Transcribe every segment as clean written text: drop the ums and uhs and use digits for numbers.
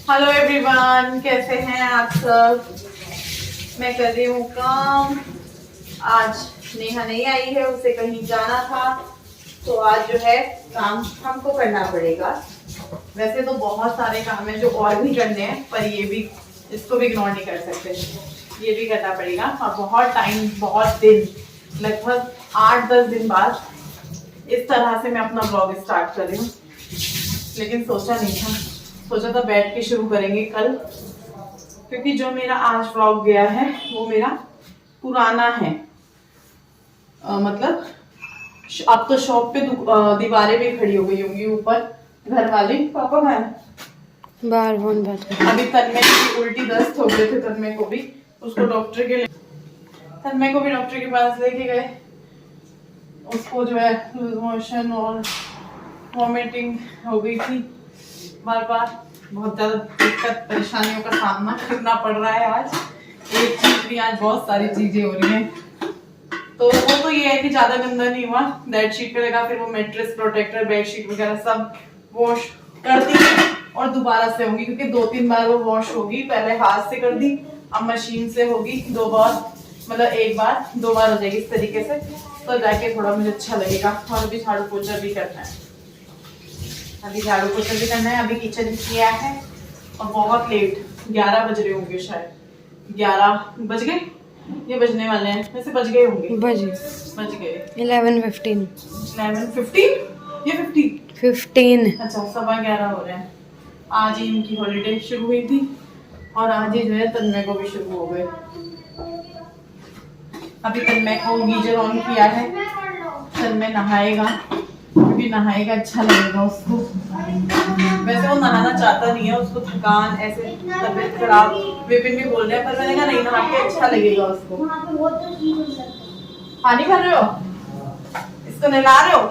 Hello everyone, कैसे हैं आप सब। मैं कर रही हूँ काम। आज नेहा नहीं आई है, उसे कहीं जाना था, तो आज जो है काम हमको करना पड़ेगा। वैसे तो बहुत सारे काम हैं जो और भी करने हैं, पर ये भी, इसको भी इग्नोर नहीं कर सकते, ये भी करना पड़ेगा। और बहुत टाइम, बहुत दिन, लगभग 8-10 दिन बाद इस तरह से मैं अपना ब्लॉग स्टार्ट कर रही हूँ। लेकिन सोचा था बैठ के शुरू करेंगे कल, क्योंकि जो मेरा आज व्लॉग गया है वो मेरा पुराना है। मतलब अब तो शॉप पे दीवारें भी खड़ी हो गई होंगी ऊपर। घर वाले पापा बाहर फोन बात कर। अभी तन्मय की उल्टी दस्त हो गए थे, तन्मय को भी डॉक्टर के पास लेके गए। उसको जो है लूज मोशन और वॉमिटिंग हो गई थी बार बार। बहुत ज्यादा दिक्कत परेशानियों का सामना करना पड़ रहा है आज। एक चीज नहीं, आज बहुत सारी चीजें हो रही हैं। तो वो तो ये है कि ज्यादा गंदा नहीं हुआ। बेडशीट पे लगा, फिर वो मैट्रेस प्रोटेक्टर, बेडशीट वगैरह सब वॉश कर दी और दोबारा से होगी, क्योंकि 2-3 बार वो वॉश होगी। पहले हाथ से कर दी, अब मशीन से होगी 2 बार, मतलब 1 बार 2 बार हो जाएगी इस तरीके से, तो जाके थोड़ा मुझे अच्छा लगेगा। और अभी झाड़ू पोछा भी करना है, अभी किचन किया है। और बहुत लेट 11 बज रहे होंगे, शायद 11 बज गए, ये बजने वाले हैं, वैसे बज गए होंगे, बज गए 11:15 या 15। अच्छा 11:15 हो रहे हैं। आज ही इनकी हॉलीडे शुरू हुई थी और आज ही जो है तन्मय को भी शुरू हो गए। अभी तन्मय को गीजर ऑन किया है, तन्मय नहाएगा, क्योंकि नहाएगा अच्छा लगेगा उसको। वैसे वो नहाना चाहता नहीं है, उसको थकान, ऐसे तबीयत खराब, विपिन भी बोल रहे हैं, पर मैंने कहा नहीं, नहा के अच्छा लगेगा उसको। पानी भर रहे हो, इसको नहला रहे हो,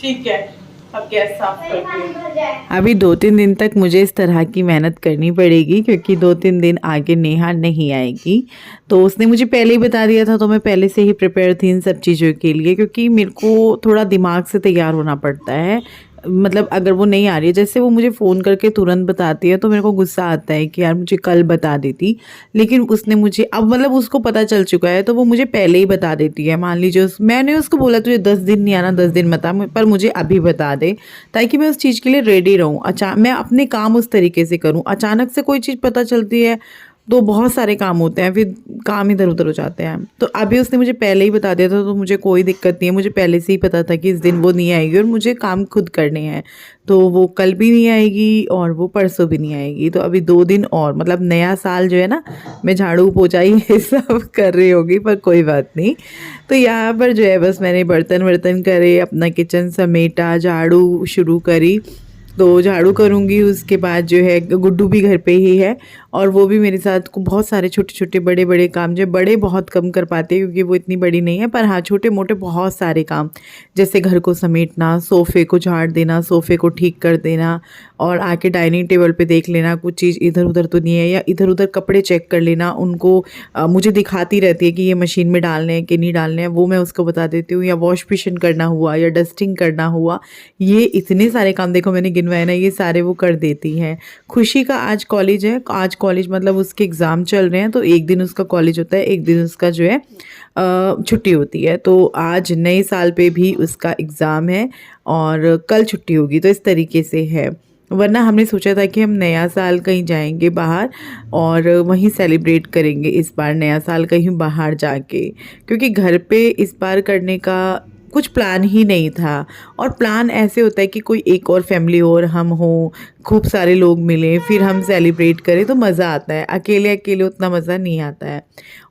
ठीक है। अब गैस साफ करती हूं। अभी 2-3 दिन तक मुझे इस तरह की मेहनत करनी पड़ेगी, क्योंकि 2-3 दिन आगे नेहा नहीं आएगी। तो उसने मुझे पहले ही बता दिया था, तो मैं पहले से ही प्रिपेयर थी इन सब चीज़ों के लिए, क्योंकि मेरे को थोड़ा दिमाग से तैयार होना पड़ता है। मतलब अगर वो नहीं आ रही है, जैसे वो मुझे फ़ोन करके तुरंत बताती है, तो मेरे को गुस्सा आता है कि यार मुझे कल बता देती। लेकिन उसने मुझे, अब मतलब उसको पता चल चुका है, तो वो मुझे पहले ही बता देती है। मान लीजिए मैंने उसको बोला तुझे 10 दिन नहीं आना, 10 दिन मत आ, पर मुझे अभी बता दे, ताकि मैं उस चीज़ के लिए रेडी रहूँ। मैं अपने काम उस तरीके से करूँ। अचानक से कोई चीज़ पता चलती है तो बहुत सारे काम होते हैं, फिर काम इधर उधर हो जाते हैं। तो अभी उसने मुझे पहले ही बता दिया था, तो मुझे कोई दिक्कत नहीं है। मुझे पहले से ही पता था कि इस दिन वो नहीं आएगी और मुझे काम खुद करने हैं। तो वो कल भी नहीं आएगी और वो परसों भी नहीं आएगी। तो अभी 2 दिन और, मतलब नया साल जो है ना, मैं झाड़ू पोछा ये सब कर रही होगी, पर कोई बात नहीं। तो यहाँ पर जो है बस मैंने बर्तन करे, अपना किचन समेटा, झाड़ू शुरू करी। तो झाड़ू करूँगी, उसके बाद जो है गुड्डू भी घर पे ही है और वो भी मेरे साथ बहुत सारे छोटे छोटे बड़े बड़े काम, जो बड़े बहुत कम कर पाते हैं क्योंकि वो इतनी बड़ी नहीं है, पर हाँ छोटे मोटे बहुत सारे काम, जैसे घर को समेटना, सोफ़े को झाड़ देना, सोफ़े को ठीक कर देना, और आके डाइनिंग टेबल पे देख लेना कुछ चीज़ इधर उधर तो नहीं है, या इधर उधर कपड़े चेक कर लेना। उनको मुझे दिखाती रहती है कि ये मशीन में डालने हैं कि नहीं डालने हैं, वो मैं उसको बता देती हूँ। या वॉश बेसिन करना हुआ या डस्टिंग करना हुआ, ये इतने सारे काम देखो मैंने गिनवाए ना, ये सारे वो कर देती हैं। खुशी का आज कॉलेज है, आज कॉलेज मतलब उसके एग्ज़ाम चल रहे हैं, तो एक दिन उसका कॉलेज होता है, एक दिन उसका जो है छुट्टी होती है। तो आज नए साल पे भी उसका एग्ज़ाम है और कल छुट्टी होगी, तो इस तरीके से है। वरना हमने सोचा था कि हम नया साल कहीं जाएंगे बाहर और वहीं सेलिब्रेट करेंगे इस बार नया साल कहीं बाहर जाके, क्योंकि घर पे इस बार करने का कुछ प्लान ही नहीं था। और प्लान ऐसे होता है कि कोई एक और फैमिली और हम हों, खूब सारे लोग मिलें, फिर हम सेलिब्रेट करें तो मज़ा आता है। अकेले अकेले उतना मज़ा नहीं आता है।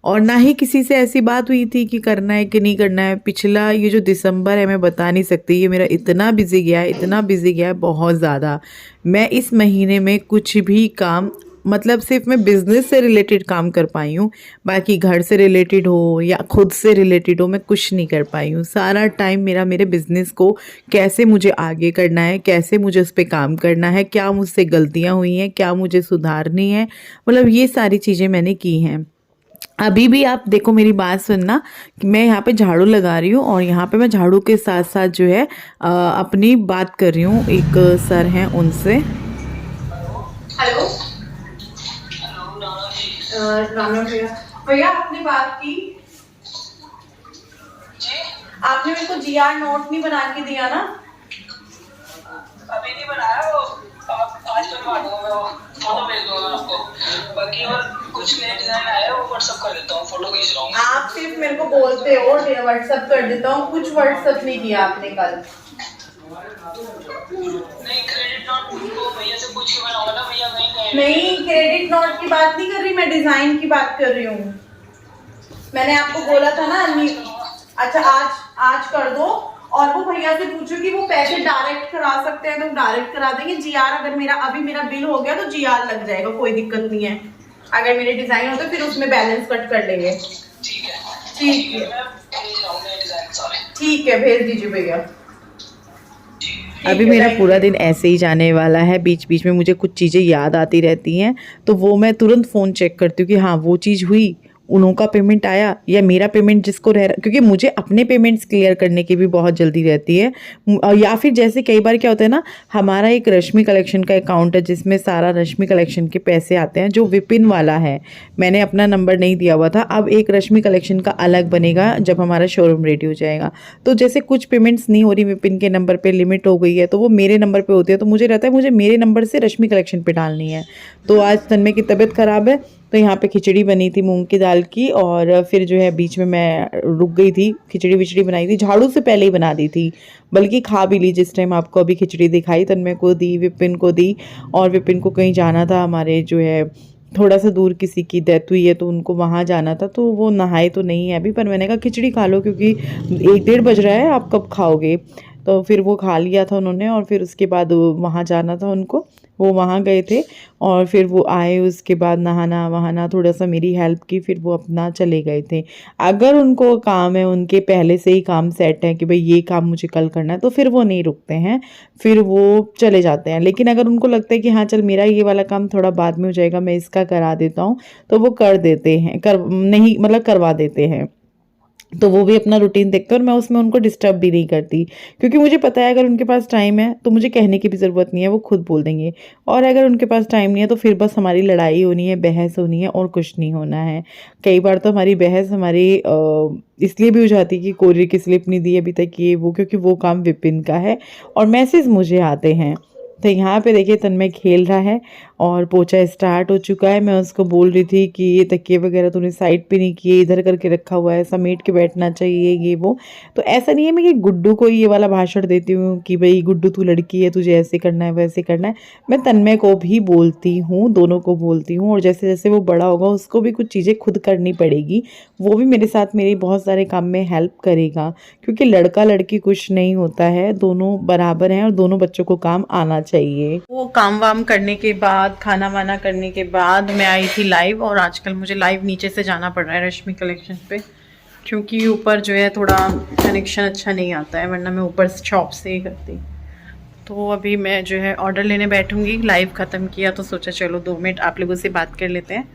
और ना ही किसी से ऐसी बात हुई थी कि करना है कि नहीं करना है। पिछला ये जो दिसंबर है, मैं बता नहीं सकती, ये मेरा इतना बिजी गया है, इतना बिजी गया है, बहुत ज़्यादा। मैं इस महीने में कुछ भी काम, मतलब सिर्फ मैं बिज़नेस से रिलेटेड काम कर पाई हूँ, बाकी घर से रिलेटेड हो या खुद से रिलेटेड हो मैं कुछ नहीं कर पाई हूँ। सारा टाइम मेरा मेरे बिज़नेस को कैसे मुझे आगे करना है, कैसे मुझे उस पर काम करना है, क्या मुझसे गलतियाँ हुई हैं, क्या मुझे सुधारनी है, मतलब ये सारी चीज़ें मैंने की हैं। अभी भी आप देखो, मेरी बात सुनना, कि मैं यहाँ पे झाड़ू लगा रही हूँ और यहाँ पे मैं झाड़ू के साथ साथ जो है अपनी बात कर रही हूँ। एक सर हैं उनसे। हेलो राम भैया। भैया आपने बात की, आपने मेरे को जीआर नोट नहीं बना के दिया ना? अभी नहीं बनाया, वो आज बनवा दूंगा मैं, वो फोटो भेज दूंगा आपको। बाकी और कुछ नए डिजाइन आए हैं वो व्हाट्सएप कर देता हूँ, फोटो खींच रहा हूँ। आप सिर्फ मेरे को बोलते हो व्हाट्सएप कर देता हूँ, कुछ व्हाट्सएप नहीं किया आपने कल। नहीं क्रेडिट नोट को भैया से पूछ के बनाऊंगा ना, भैया कहीं गए नहीं क्रेडिट नोट की बात नहीं कर रही मैं, डिजाइन की बात कर रही हूँ। मैंने आपको बोला था ना। अच्छा आज कर दो, और वो भैया से पूछो कि वो पैसे डायरेक्ट करा सकते हैं तो डायरेक्ट करा देंगे। जीआर अगर मेरा बिल हो गया तो जीआर लग जाएगा, कोई दिक्कत नहीं है। अगर मेरे डिजाइन हो तो फिर उसमें बैलेंस कट कर लेंगे। ठीक है मैं भेज रहा हूँ नए डिजाइन सारे। ठीक है भेज दीजिए भैया। अभी मेरा पूरा दिन ऐसे ही जाने वाला है। बीच बीच में मुझे कुछ चीज़ें याद आती रहती हैं तो वो मैं तुरंत फ़ोन चेक करती हूँ कि हाँ वो चीज़ हुई, उन्हों का पेमेंट आया या मेरा पेमेंट जिसको रह रहा, क्योंकि मुझे अपने पेमेंट्स क्लियर करने की भी बहुत जल्दी रहती है। या फिर जैसे कई बार क्या होता है ना, हमारा एक रश्मि कलेक्शन का अकाउंट है जिसमें सारा रश्मि कलेक्शन के पैसे आते हैं, जो विपिन वाला है। मैंने अपना नंबर नहीं दिया हुआ था, अब एक रश्मि कलेक्शन का अलग बनेगा जब हमारा शोरूम रेडी हो जाएगा। तो जैसे कुछ पेमेंट्स नहीं हो रही विपिन के नंबर पर, लिमिट हो गई है तो वो मेरे नंबर पर होती है, तो मुझे रहता है मुझे मेरे नंबर से रश्मि कलेक्शन पर डालनी है। तो आज तन्मय की तबीयत ख़राब है तो यहाँ पे खिचड़ी बनी थी मूंग की दाल की, और फिर जो है बीच में मैं रुक गई थी, खिचड़ी विचड़ी बनाई थी, झाड़ू से पहले ही बना दी थी, बल्कि खा भी ली जिस टाइम आपको अभी खिचड़ी दिखाई। तन्मय को दी, विपिन को दी, और विपिन को कहीं जाना था, हमारे जो है थोड़ा सा दूर किसी की डेथ हुई है तो उनको वहाँ जाना था, तो वो नहाए तो नहीं है अभी, पर मैंने कहा खिचड़ी खा लो क्योंकि 1-1:30 बज रहा है, आप कब खाओगे। तो फिर वो खा लिया था उन्होंने, और फिर उसके बाद वहाँ जाना था उनको, वो वहाँ गए थे और फिर वो आए, उसके बाद नहाना वहाना, थोड़ा सा मेरी हेल्प की, फिर वो अपना चले गए थे। अगर उनको काम है, उनके पहले से ही काम सेट है कि भाई ये काम मुझे कल करना है, तो फिर वो नहीं रुकते हैं, फिर वो चले जाते हैं। लेकिन अगर उनको लगता है कि हाँ चल मेरा ये वाला काम थोड़ा बाद में हो जाएगा, मैं इसका करा देता हूँ, तो वो कर देते हैं, करवा देते हैं। तो वो भी अपना रूटीन देखते हैं और मैं उसमें उनको डिस्टर्ब भी नहीं करती, क्योंकि मुझे पता है अगर उनके पास टाइम है तो मुझे कहने की भी ज़रूरत नहीं है, वो खुद बोल देंगे। और अगर उनके पास टाइम नहीं है तो फिर बस हमारी लड़ाई होनी है, बहस होनी है, और कुछ नहीं होना है। कई बार तो हमारी बहस इसलिए भी हो जाती है कि कोरियर की स्लिप नहीं दी अभी तक, ये वो, क्योंकि वो काम विपिन का है और मैसेज मुझे आते हैं। तो यहाँ पे देखिए तन्मय खेल रहा है और पोछा स्टार्ट हो चुका है। मैं उसको बोल रही थी कि ये तकिए वगैरह तूने साइड पे नहीं किए, इधर करके रखा हुआ है, समेट के बैठना चाहिए, ये वो। तो ऐसा नहीं है मैं कि गुड्डू को ये वाला भाषण देती हूँ कि भाई गुड्डू तू लड़की है, तुझे ऐसे करना है वैसे करना है। मैं तन्मय को भी बोलती हूँ, दोनों को बोलती हूँ, और जैसे जैसे वो बड़ा होगा उसको भी कुछ चीज़ें खुद करनी पड़ेगी, वो भी मेरे साथ मेरे बहुत सारे काम में हेल्प करेगा, क्योंकि लड़का लड़की कुछ नहीं होता है, दोनों बराबर हैं और दोनों बच्चों को काम आना चाहिए। वो काम वाम करने के बाद, खाना वाना करने के बाद मैं आई थी लाइव, और आजकल मुझे लाइव नीचे से जाना पड़ रहा है रश्मि कलेक्शन पे, क्योंकि ऊपर जो है थोड़ा कनेक्शन अच्छा नहीं आता है, वरना मैं ऊपर शॉप से ही करती। तो अभी मैं जो है ऑर्डर लेने बैठूंगी, लाइव ख़त्म किया तो सोचा चलो 2 मिनट आप लोगों से बात कर लेते हैं,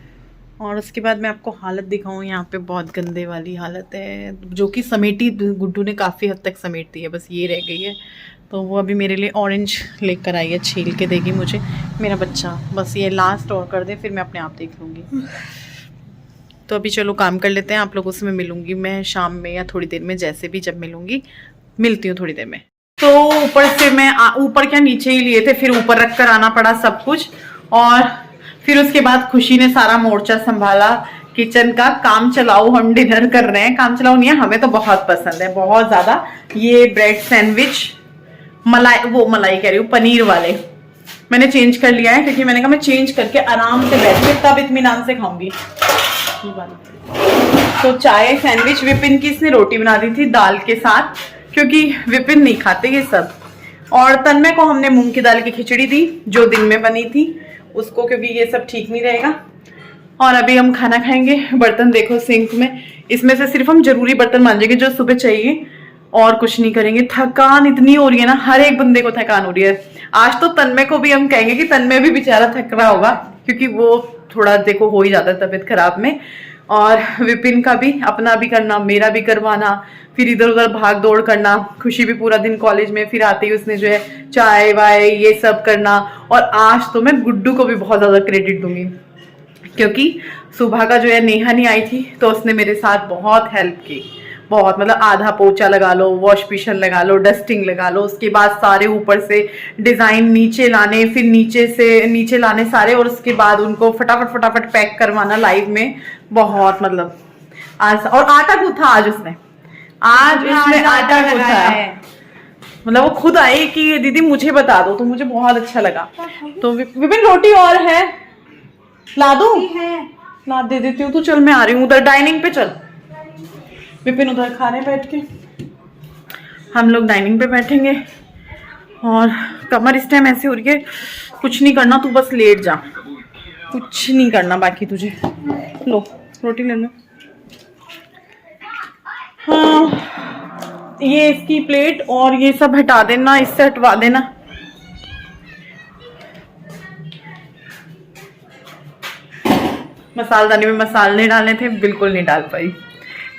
और उसके बाद मैं आपको हालत दिखाऊं। यहाँ पे बहुत गंदे वाली हालत है, जो कि समेटी गुड्डू ने काफ़ी हद तक समेट दी है, बस ये रह गई है। तो वो अभी मेरे लिए ऑरेंज लेकर आई है, छील के देगी मुझे मेरा बच्चा, बस ये लास्ट और कर दे फिर मैं अपने आप देख लूँगी। तो अभी चलो काम कर लेते हैं, आप लोगों से मैं मिलूँगी मैं शाम में या थोड़ी देर में, जैसे भी जब मिलती हूँ थोड़ी देर में। तो ऊपर से मैं ऊपर क्या नीचे ही लिए थे, फिर ऊपर रख कर आना पड़ा सब कुछ, और फिर उसके बाद खुशी ने सारा मोर्चा संभाला किचन का। काम चलाओ हम डिनर कर रहे हैं, काम चलाओ नहीं है, हमें तो बहुत पसंद है, बहुत ज़्यादा। ये ब्रेड सैंडविच मलाई कह रही हूँ, पनीर वाले मैंने चेंज कर लिया है, क्योंकि मैंने कहा मैं चेंज करके आराम से बैठ के तब इत्मीनान से खाऊंगी। तो चाय सैंडविच, विपिन की इसने रोटी बना दी थी दाल के साथ, क्योंकि विपिन नहीं खाते ये सब। और तन्मय को हमने मूंग की दाल की खिचड़ी दी जो दिन में बनी थी उसको, क्योंकि ये सब ठीक नहीं रहेगा। और अभी हम खाना खाएंगे। बर्तन देखो सिंक में, इसमें से सिर्फ हम जरूरी बर्तन मांजेंगे जो सुबह चाहिए, और कुछ नहीं करेंगे। थकान इतनी हो रही है ना, हर एक बंदे को थकान हो रही है। आज तो तन्मय को भी हम कहेंगे कि तन्मय भी बेचारा थक रहा होगा, क्योंकि वो थोड़ा देखो हो ही जाता है तबीयत खराब में। और विपिन का भी, अपना भी करना, मेरा भी करवाना, फिर इधर उधर भाग दौड़ करना, खुशी भी पूरा दिन कॉलेज में, फिर आते ही उसने जो है चाय वाय ये सब करना। और आज तो मैं गुड्डू को भी बहुत ज़्यादा क्रेडिट दूंगी, क्योंकि सुबह का जो है नेहा नहीं आई थी तो उसने मेरे साथ बहुत हेल्प की, बहुत, मतलब आधा पोछा लगा लो, वॉश बेसिन लगा लो, डस्टिंग लगा लो, उसके बाद सारे ऊपर से डिज़ाइन नीचे लाने, फिर नीचे से नीचे लाने सारे, और उसके बाद उनको फटाफट फटाफट पैक करवाना लाइव में। बहुत मतलब आज, और आटा गूथा आज उसने आटा गूथा है, मतलब वो खुद आई कि दीदी मुझे बता दो, तो मुझे बहुत अच्छा लगा। तो विपिन रोटी और है, ला दूं? ला दे देती हूँ। तो चल मैं आ रही हूँ उधर डाइनिंग पे, चल विपिन उधर खाने बैठ के, हम लोग डाइनिंग पे बैठेंगे। और कमर इस टाइम ऐसी हो रही है, कुछ नहीं करना, तू बस लेट जा, कुछ नहीं करना बाकी तुझे। लो रोटी ले लो। हाँ ये इसकी प्लेट और ये सब हटा देना, इससे हटवा देना। मसालदानी में मसाले डालने थे, बिल्कुल नहीं डाल पाई।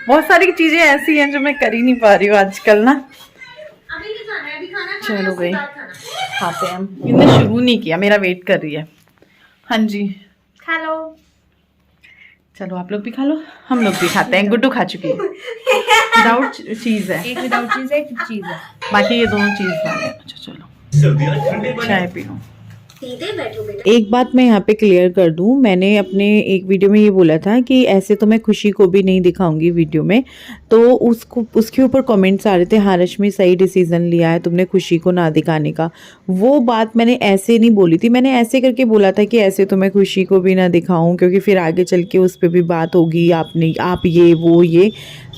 बहुत सारी चीजें ऐसी हैं जो मैं कर ही नहीं पा रही हूँ आजकल ना। अभी नहीं खाना है, अभी खाना चलो भाई खाते हैं हम। इन्हें शुरू नहीं किया, मेरा वेट कर रही है। हाँ जी खा लो। चलो आप लोग भी खा लो, हम लोग भी खाते हैं। गुड्डू खा चुकी है, विदाउट चीज है, एक विदाउट चीज है, एक चीज है, बाकी ये दोनों चीज है। अच्छा चलो चाय पी लो। सीधे बैठो बेटा। एक बात मैं यहाँ पे क्लियर कर दूँ, मैंने अपने एक वीडियो में ये बोला था कि ऐसे तो मैं खुशी को भी नहीं दिखाऊंगी वीडियो में, तो उसके ऊपर कमेंट्स आ रहे थे, हाँ रश्मि सही डिसीजन लिया है तुमने खुशी को ना दिखाने का। वो बात मैंने ऐसे नहीं बोली थी, मैंने ऐसे करके बोला था कि ऐसे तो मैं खुशी को भी ना दिखाऊं, क्योंकि फिर आगे चल के उस पर भी बात होगी, आप ये वो ये।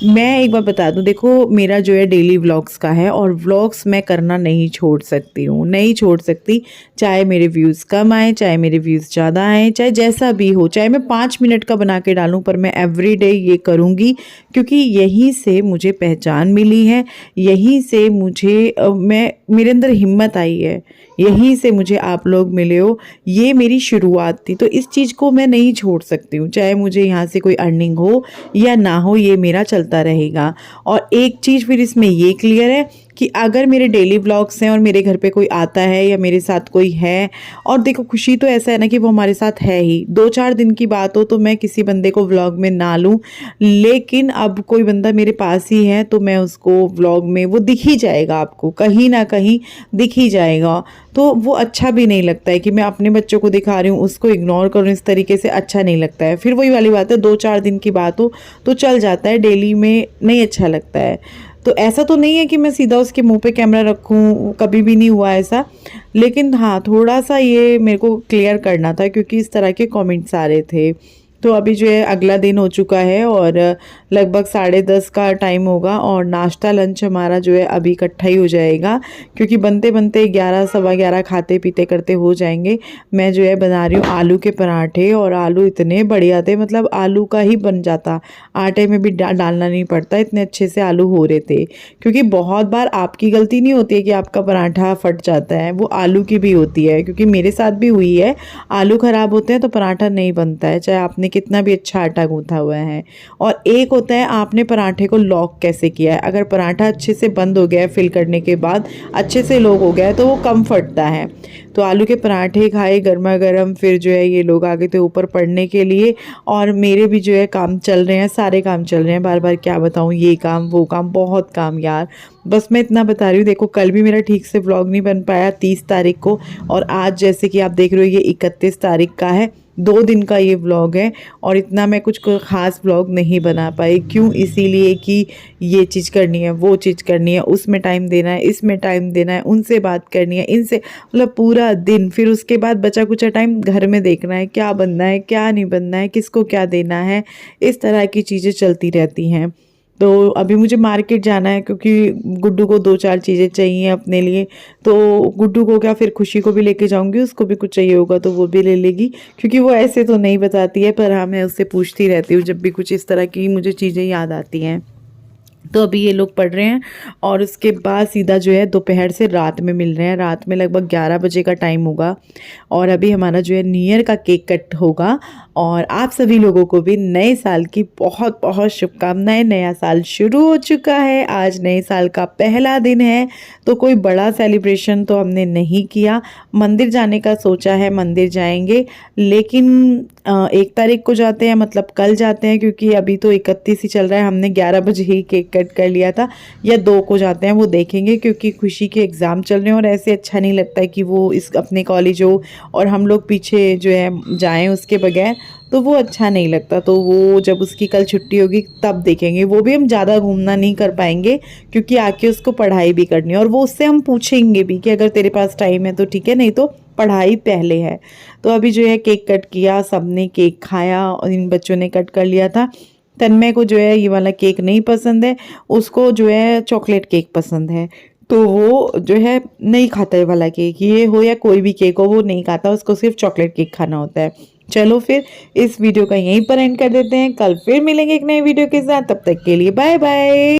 मैं एक बार बता दूं, देखो मेरा जो है डेली व्लॉग्स का है, और व्लॉग्स मैं करना नहीं छोड़ सकती हूँ, नहीं छोड़ सकती, चाहे मेरे व्यूज़ कम आए, चाहे मेरे व्यूज़ ज़्यादा आए, चाहे जैसा भी हो, चाहे मैं 5 मिनट का बना के डालूँ, पर मैं एवरीडे ये करूँगी, क्योंकि यहीं से मुझे पहचान मिली है, यहीं से मुझे मेरे अंदर हिम्मत आई है, यहीं से मुझे आप लोग मिले हो, ये मेरी शुरुआत थी। तो इस चीज़ को मैं नहीं छोड़ सकती हूँ, चाहे मुझे यहाँ से कोई अर्निंग हो या ना हो, ये मेरा चलता रहेगा। और एक चीज़ फिर इसमें ये क्लियर है कि अगर मेरे डेली व्लॉग्स हैं और मेरे घर पे कोई आता है या मेरे साथ कोई है, और देखो खुशी तो ऐसा है ना कि वो हमारे साथ है ही, 2-4 दिन की बात हो तो मैं किसी बंदे को व्लॉग में ना लूँ, लेकिन अब कोई बंदा मेरे पास ही है तो मैं उसको व्लॉग में, वो दिख ही जाएगा, आपको कहीं ना कहीं दिख ही जाएगा। तो वो अच्छा भी नहीं लगता है कि मैं अपने बच्चों को दिखा रही हूँ, उसको इग्नोर करूँ, इस तरीके से अच्छा नहीं लगता है। फिर वही वाली बात है, 2-4 दिन की बात हो तो चल जाता है, डेली में नहीं अच्छा लगता है। तो ऐसा तो नहीं है कि मैं सीधा उसके मुंह पे कैमरा रखूं, कभी भी नहीं हुआ ऐसा, लेकिन हाँ थोड़ा सा ये मेरे को क्लियर करना था, क्योंकि इस तरह के कमेंट्स आ रहे थे। तो अभी जो है अगला दिन हो चुका है और लगभग 10:30 का टाइम होगा, और नाश्ता लंच हमारा जो है अभी इकट्ठा ही हो जाएगा, क्योंकि बनते बनते 11 सवा 11 खाते पीते करते हो जाएंगे। मैं जो है बना रही हूँ आलू के पराठे, और आलू इतने बढ़िया थे, मतलब आलू का ही बन जाता, आटे में भी डालना नहीं पड़ता, इतने अच्छे से आलू हो रहे थे। क्योंकि बहुत बार आपकी गलती नहीं होती है कि आपका पराठा फट जाता है, वो आलू की भी होती है, क्योंकि मेरे साथ भी हुई है, आलू ख़राब होते हैं तो पराठा नहीं बनता है, चाहे आपने कितना भी अच्छा आटा गूंथा हुआ है। और एक होता है आपने पराठे को लॉक कैसे किया है, अगर पराठा अच्छे से बंद हो गया है, फिल करने के बाद अच्छे से लॉक हो गया है तो वो कम फटता है। तो आलू के पराठे खाए गर्मा गर्म, फिर जो है ये लोग आ गए थे ऊपर पढ़ने के लिए, और मेरे भी जो है काम चल रहे हैं, सारे काम चल रहे हैं, बार बार क्या बताऊँ, ये काम वो काम, बहुत काम यार। बस मैं इतना बता रही हूँ, देखो कल भी मेरा ठीक से व्लॉग नहीं बन पाया 30 तारीख को, और आज जैसे कि आप देख रहे हो ये 31 तारीख का है, 2 दिन का ये व्लॉग है, और इतना मैं कुछ ख़ास व्लॉग नहीं बना पाई। क्यों? इसीलिए कि ये चीज़ करनी है, वो चीज़ करनी है, उसमें टाइम देना है, इसमें टाइम देना है, उनसे बात करनी है, इनसे, मतलब पूरा दिन, फिर उसके बाद बचा कुचा टाइम घर में देखना है, क्या बनना है क्या नहीं बनना है, किसको क्या देना है, इस तरह की चीज़ें चलती रहती हैं। तो अभी मुझे मार्केट जाना है, क्योंकि गुड्डू को 2-4 चीज़ें चाहिए अपने लिए, तो गुड्डू को क्या, फिर खुशी को भी लेके जाऊंगी, उसको भी कुछ चाहिए होगा तो वो भी ले लेगी, क्योंकि वो ऐसे तो नहीं बताती है, पर हाँ मैं उससे पूछती रहती हूँ जब भी कुछ इस तरह की मुझे चीज़ें याद आती हैं। तो अभी ये लोग पढ़ रहे हैं और उसके बाद सीधा जो है दोपहर से रात में मिल रहे हैं। रात में लगभग 11 बजे का टाइम होगा और अभी हमारा जो है न्यू ईयर का केक कट होगा। और आप सभी लोगों को भी नए साल की बहुत बहुत शुभकामनाएं। नया साल शुरू हो चुका है, आज नए साल का पहला दिन है, तो कोई बड़ा सेलिब्रेशन तो हमने नहीं किया। मंदिर जाने का सोचा है, मंदिर जाएंगे, लेकिन 1 तारीख को जाते हैं, मतलब कल जाते हैं, क्योंकि अभी तो 31 ही चल रहा है। हमने 11 बजे ही केक कट कर लिया था, या 2 को जाते हैं, वो देखेंगे, क्योंकि खुशी के एग्ज़ाम चल रहे हैं और ऐसे अच्छा नहीं लगता है कि वो इस अपने कॉलेज हो और हम लोग पीछे जो है जाएं उसके बगैर, तो वो अच्छा नहीं लगता। तो वो जब उसकी कल छुट्टी होगी तब देखेंगे। वो भी हम ज़्यादा घूमना नहीं कर पाएंगे, क्योंकि आके उसको पढ़ाई भी करनी है और वो उससे हम पूछेंगे भी कि अगर तेरे पास टाइम है तो ठीक है, नहीं तो पढ़ाई पहले है। तो अभी जो है केक कट किया, सबने केक खाया और इन बच्चों ने कट कर लिया था। तन्मय को जो है ये वाला केक नहीं पसंद है, उसको जो है चॉकलेट केक पसंद है, तो वो जो है नहीं खाता है वाला केक, ये हो या कोई भी केक हो वो नहीं खाता, उसको सिर्फ चॉकलेट केक खाना होता है। चलो फिर इस वीडियो का यहीं पर एंड कर देते हैं, कल फिर मिलेंगे एक नए वीडियो के साथ, तब तक के लिए बाय बाय।